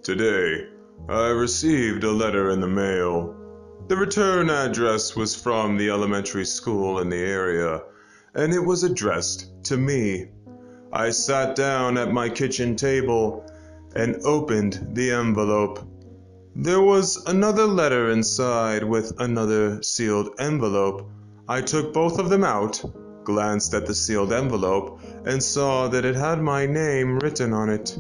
Today, I received a letter in the mail. The return address was from the elementary school in the area, and it was addressed to me. I sat down at my kitchen table and opened the envelope. There was another letter inside with another sealed envelope. I took both of them out, glanced at the sealed envelope, and saw that it had my name written on it.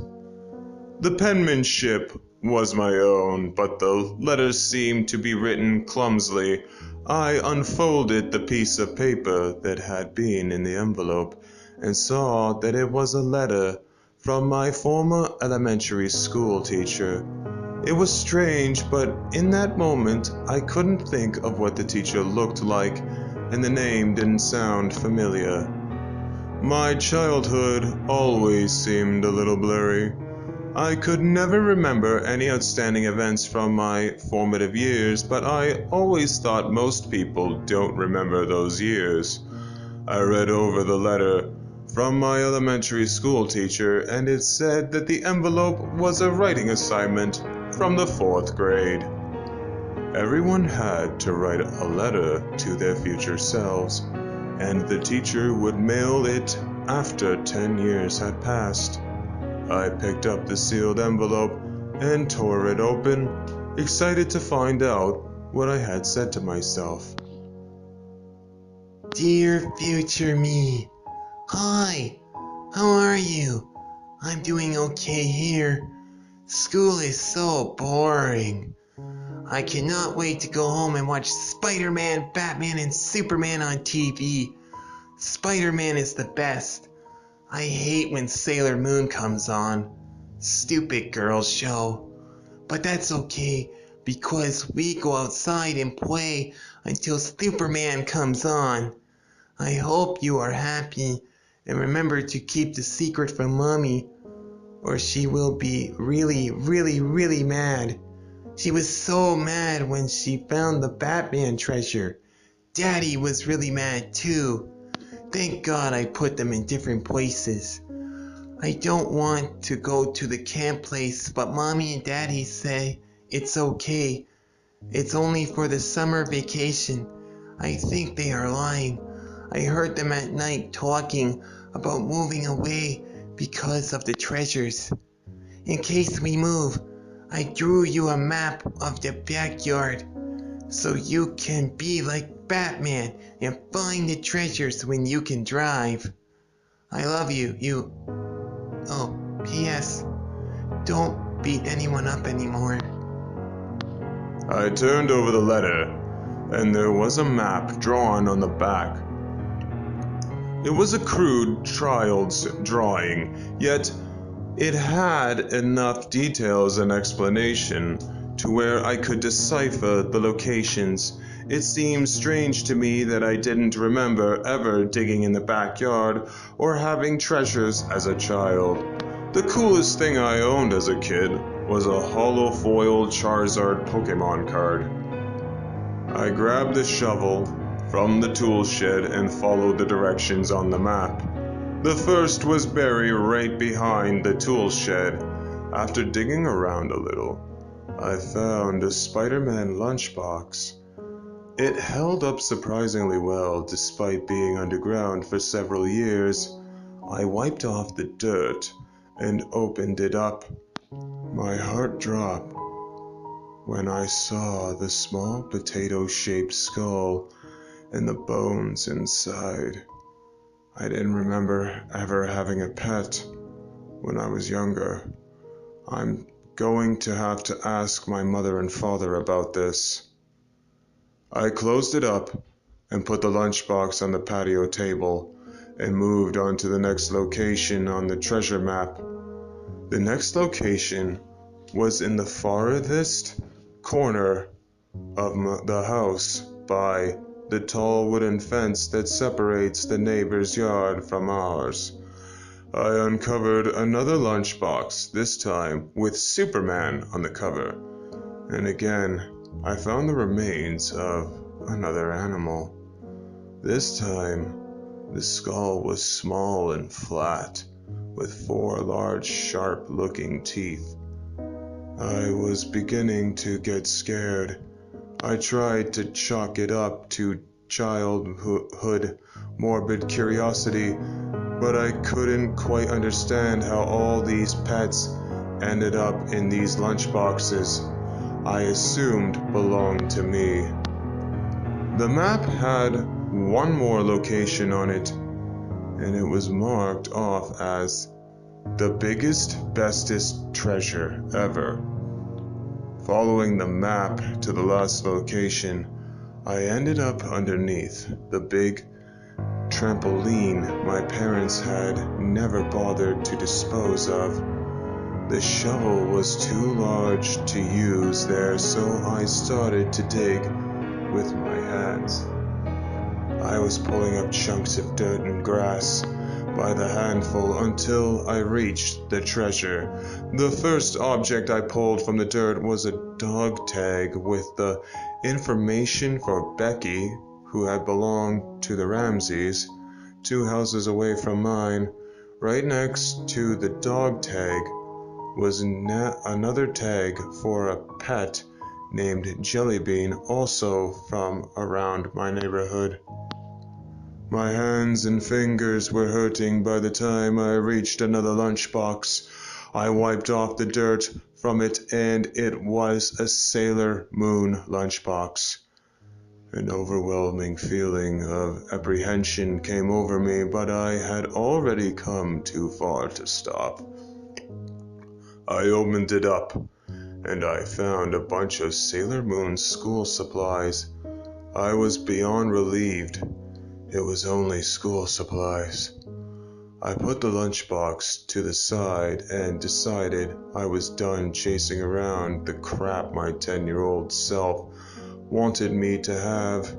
The penmanship was my own, but the letters seemed to be written clumsily. I unfolded the piece of paper that had been in the envelope and saw that it was a letter from my former elementary school teacher. It was strange, but in that moment I couldn't think of what the teacher looked like, and the name didn't sound familiar. My childhood always seemed a little blurry. I could never remember any outstanding events from my formative years, but I always thought most people don't remember those years. I read over the letter from my elementary school teacher, and it said that the envelope was a writing assignment from the 4th grade. Everyone had to write a letter to their future selves, and the teacher would mail it after 10 years had passed. I picked up the sealed envelope and tore it open, excited to find out what I had said to myself. Dear future me, hi, how are you? I'm doing okay here. School is so boring. I cannot wait to go home and watch Spider-Man, Batman, and Superman on TV. Spider-Man is the best. I hate when Sailor Moon comes on. Stupid girls show. But that's okay, because we go outside and play until Superman comes on. I hope you are happy, and remember to keep the secret from Mommy, or she will be really mad. She was so mad when she found the Batman treasure. Daddy was really mad too. Thank God I put them in different places. I don't want to go to the camp place, but Mommy and Daddy say it's okay. It's only for the summer vacation. I think they are lying. I heard them at night talking about moving away because of the treasures. In case we move, I drew you a map of the backyard so you can be like Batman and find the treasures when you can drive. I love you. Oh, P.S. Don't beat anyone up anymore. I turned over the letter, and there was a map drawn on the back. It was a crude child's drawing, yet it had enough details and explanation to where I could decipher the locations. It seemed strange to me that I didn't remember ever digging in the backyard or having treasures as a child. The coolest thing I owned as a kid was a hollow foil Charizard Pokemon card. I grabbed the shovel from the tool shed and followed the directions on the map. The first was buried right behind the tool shed. After digging around a little, I found a Spider-Man lunchbox. It held up surprisingly well despite being underground for several years. I wiped off the dirt and opened it up. My heart dropped when I saw the small potato-shaped skull and the bones inside. I didn't remember ever having a pet when I was younger. I'm going to have to ask my mother and father about this. I closed it up and put the lunchbox on the patio table and moved on to the next location on the treasure map. The next location was in the farthest corner of the house by the tall wooden fence that separates the neighbor's yard from ours. I uncovered another lunchbox, this time with Superman on the cover. And again, I found the remains of another animal. This time, the skull was small and flat, with 4 large, sharp-looking teeth. I was beginning to get scared. I tried to chalk it up to childhood morbid curiosity, but I couldn't quite understand how all these pets ended up in these lunchboxes I assumed belonged to me. The map had one more location on it, and it was marked off as the biggest, bestest treasure ever. Following the map to the last location, I ended up underneath the big trampoline my parents had never bothered to dispose of. The shovel was too large to use there, so I started to dig with my hands. I was pulling up chunks of dirt and grass by the handful until I reached the treasure. The first object I pulled from the dirt was a dog tag with the information for Becky, who had belonged to the Ramseys, 2 houses away from mine. Right next to the dog tag was another tag for a pet named Jellybean, also from around my neighborhood. My hands and fingers were hurting by the time I reached another lunchbox. I wiped off the dirt from it, and it was a Sailor Moon lunchbox. An overwhelming feeling of apprehension came over me, but I had already come too far to stop. I opened it up, and I found a bunch of Sailor Moon school supplies. I was beyond relieved. It was only school supplies. I put the lunchbox to the side and decided I was done chasing around the crap my 10-year-old self wanted me to have.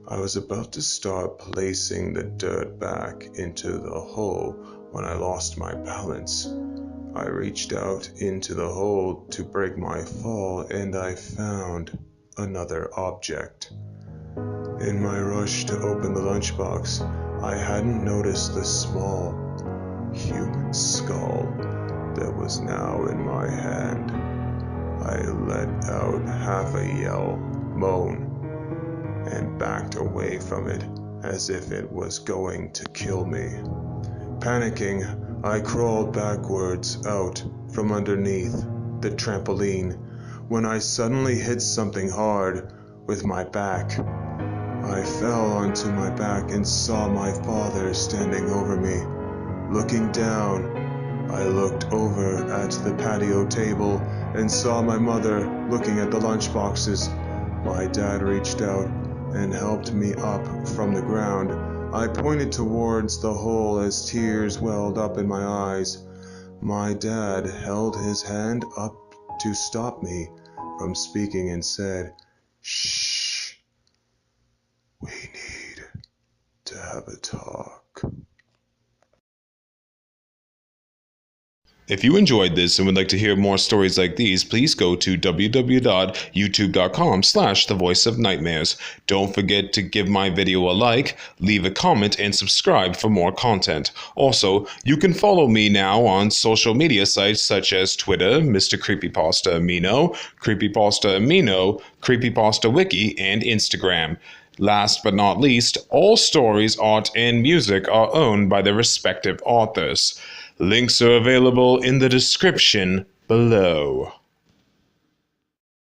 I was about to start placing the dirt back into the hole when I lost my balance. I reached out into the hole to break my fall, and I found another object. In my rush to open the lunchbox, I hadn't noticed the small human skull that was now in my hand. I let out half a yell, moan, and backed away from it as if it was going to kill me. Panicking, I crawled backwards out from underneath the trampoline when I suddenly hit something hard with my back. I fell onto my back and saw my father standing over me. Looking down, I looked over at the patio table and saw my mother looking at the lunchboxes. My dad reached out and helped me up from the ground. I pointed towards the hole as tears welled up in my eyes. My dad held his hand up to stop me from speaking and said, "Shh. We need to have a talk." If you enjoyed this and would like to hear more stories like these, please go to www.youtube.com/thevoiceofnightmares. Don't forget to give my video a like, leave a comment, and subscribe for more content. Also, you can follow me now on social media sites such as Twitter, Mrcreepypasta Amino, Creepypasta Amino, Creepypasta Wiki, and Instagram. Last but not least, all stories, art, and music are owned by their respective authors. Links are available in the description below.